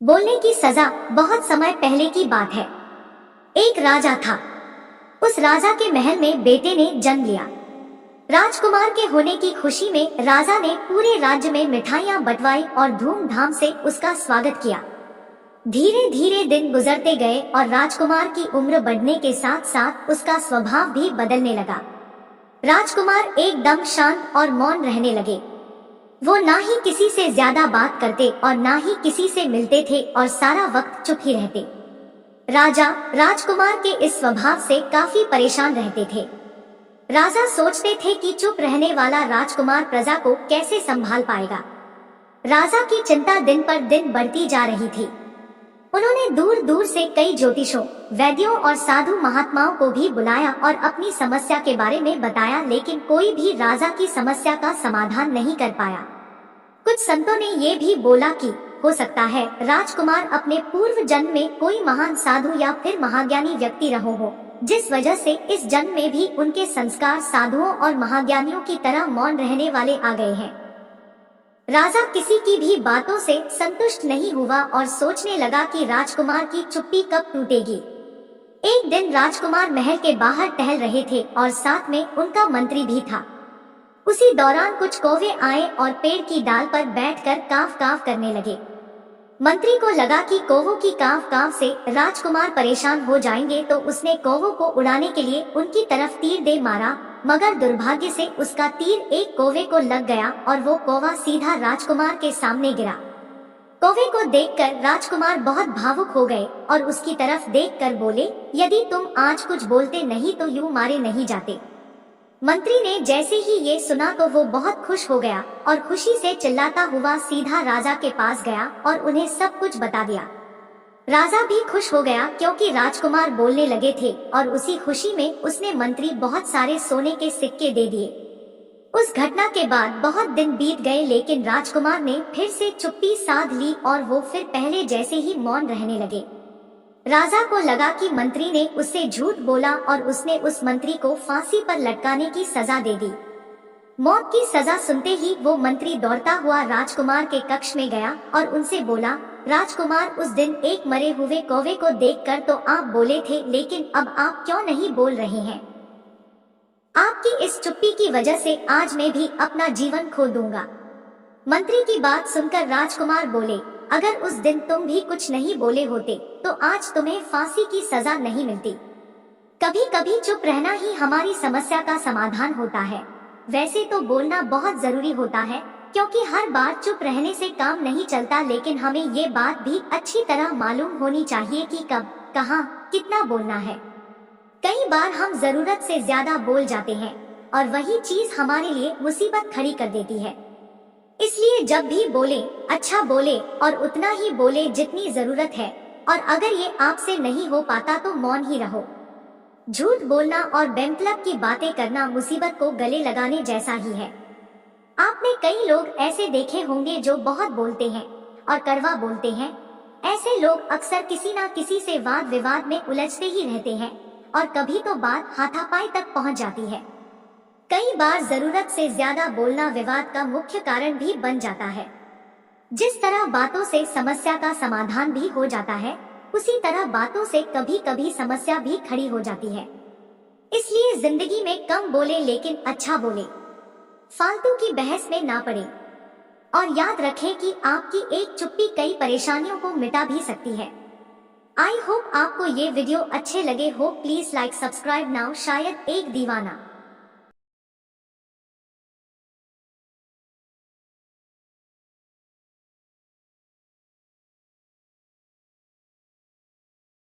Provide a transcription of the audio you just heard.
बोलने की सजा। बहुत समय पहले की बात है। एक राजा था। उस राजा के महल में बेटे ने जन्म लिया। राजकुमार के होने की खुशी में राजा ने पूरे राज्य में मिठाइयां बंटवाई और धूमधाम से उसका स्वागत किया। धीरे धीरे दिन गुजरते गए और राजकुमार की उम्र बढ़ने के साथ साथ उसका स्वभाव भी बदलने लगा। राजकुमार एकदम शांत और मौन रहने लगे। वो ना ही किसी से ज्यादा बात करते और ना ही किसी से मिलते थे और सारा वक्त चुप ही रहते। राजा राजकुमार के इस स्वभाव से काफी परेशान रहते थे। राजा सोचते थे कि चुप रहने वाला राजकुमार प्रजा को कैसे संभाल पाएगा। राजा की चिंता दिन पर दिन बढ़ती जा रही थी। उन्होंने दूर दूर से कई ज्योतिषों, वैद्यों और साधु महात्माओं को भी बुलाया और अपनी समस्या के बारे में बताया, लेकिन कोई भी राजा की समस्या का समाधान नहीं कर पाया। कुछ संतों ने ये भी बोला कि हो सकता है राजकुमार अपने पूर्व जन्म में कोई महान साधु या फिर महाज्ञानी व्यक्ति रहो हो, जिस वजह से इस जन्म में भी उनके संस्कार साधुओं और महाज्ञानियों की तरह मौन रहने वाले आ गए हैं। राजा किसी की भी बातों से संतुष्ट नहीं हुआ और सोचने लगा कि राजकुमार की चुप्पी कब टूटेगी। एक दिन राजकुमार महल के बाहर टहल रहे थे और साथ में उनका मंत्री भी था। उसी दौरान कुछ कौवे आए और पेड़ की डाल पर बैठकर काव काव करने लगे। मंत्री को लगा कि कौवों की काव काव से राजकुमार परेशान हो जाएंगे, तो उसने कौवों को उड़ाने के लिए उनकी तरफ तीर दे मारा, मगर दुर्भाग्य से उसका तीर एक कौवे को लग गया और वो कौवा सीधा राजकुमार के सामने गिरा। कौवे को देखकर राजकुमार बहुत भावुक हो गए और उसकी तरफ देखकर बोले, यदि तुम आज कुछ बोलते नहीं तो यूं मारे नहीं जाते। मंत्री ने जैसे ही ये सुना तो वो बहुत खुश हो गया और खुशी से चिल्लाता हुआ सीधा राजा के पास गया और उन्हें सब कुछ बता दिया। राजा भी खुश हो गया क्योंकि राजकुमार बोलने लगे थे और उसी खुशी में उसने मंत्री बहुत सारे सोने के सिक्के दे दिए। उस घटना के बाद बहुत दिन बीत गए, लेकिन राजकुमार ने फिर से चुप्पी साध ली और वो फिर पहले जैसे ही मौन रहने लगे। राजा को लगा कि मंत्री ने उससे झूठ बोला और उसने उस मंत्री को फांसी पर लटकाने की सजा दे दी। मौत की सजा सुनते ही वो मंत्री दौड़ता हुआ राजकुमार के कक्ष में गया और उनसे बोला, राजकुमार, उस दिन एक मरे हुए कौवे को देखकर तो आप बोले थे, लेकिन अब आप क्यों नहीं बोल रहे हैं? आपकी इस चुप्पी की वजह से आज मैं भी अपना जीवन खो दूंगा। मंत्री की बात सुनकर राजकुमार बोले, अगर उस दिन तुम भी कुछ नहीं बोले होते तो आज तुम्हें फांसी की सजा नहीं मिलती। कभी कभी चुप रहना ही हमारी समस्या का समाधान होता है। वैसे तो बोलना बहुत जरूरी होता है, क्योंकि हर बार चुप रहने से काम नहीं चलता, लेकिन हमें ये बात भी अच्छी तरह मालूम होनी चाहिए कि कब, कहाँ, कितना बोलना है। कई बार हम जरूरत से ज्यादा बोल जाते हैं और वही चीज हमारे लिए मुसीबत खड़ी कर देती है। इसलिए जब भी बोले, अच्छा बोले और उतना ही बोले जितनी जरूरत है, और अगर ये आपसे नहीं हो पाता तो मौन ही रहो। झूठ बोलना और बेमतलब की बातें करना मुसीबत को गले लगाने जैसा ही है। आपने कई लोग ऐसे देखे होंगे जो बहुत बोलते हैं और कड़वा बोलते हैं। ऐसे लोग अक्सर किसी ना किसी से वाद विवाद में उलझते ही रहते हैं और कभी तो बात हाथापाई तक पहुंच जाती है। कई बार जरूरत से ज्यादा बोलना विवाद का मुख्य कारण भी बन जाता है। जिस तरह बातों से समस्या का समाधान भी हो जाता है, उसी तरह बातों से कभी कभी समस्या भी खड़ी हो जाती है। इसलिए जिंदगी में कम बोले लेकिन अच्छा बोले, फालतू की बहस में ना पड़े और याद रखें कि आपकी एक चुप्पी कई परेशानियों को मिटा भी सकती है। आई होप आपको ये वीडियो अच्छे लगे हो। Please like, subscribe now. शायद एक दीवाना।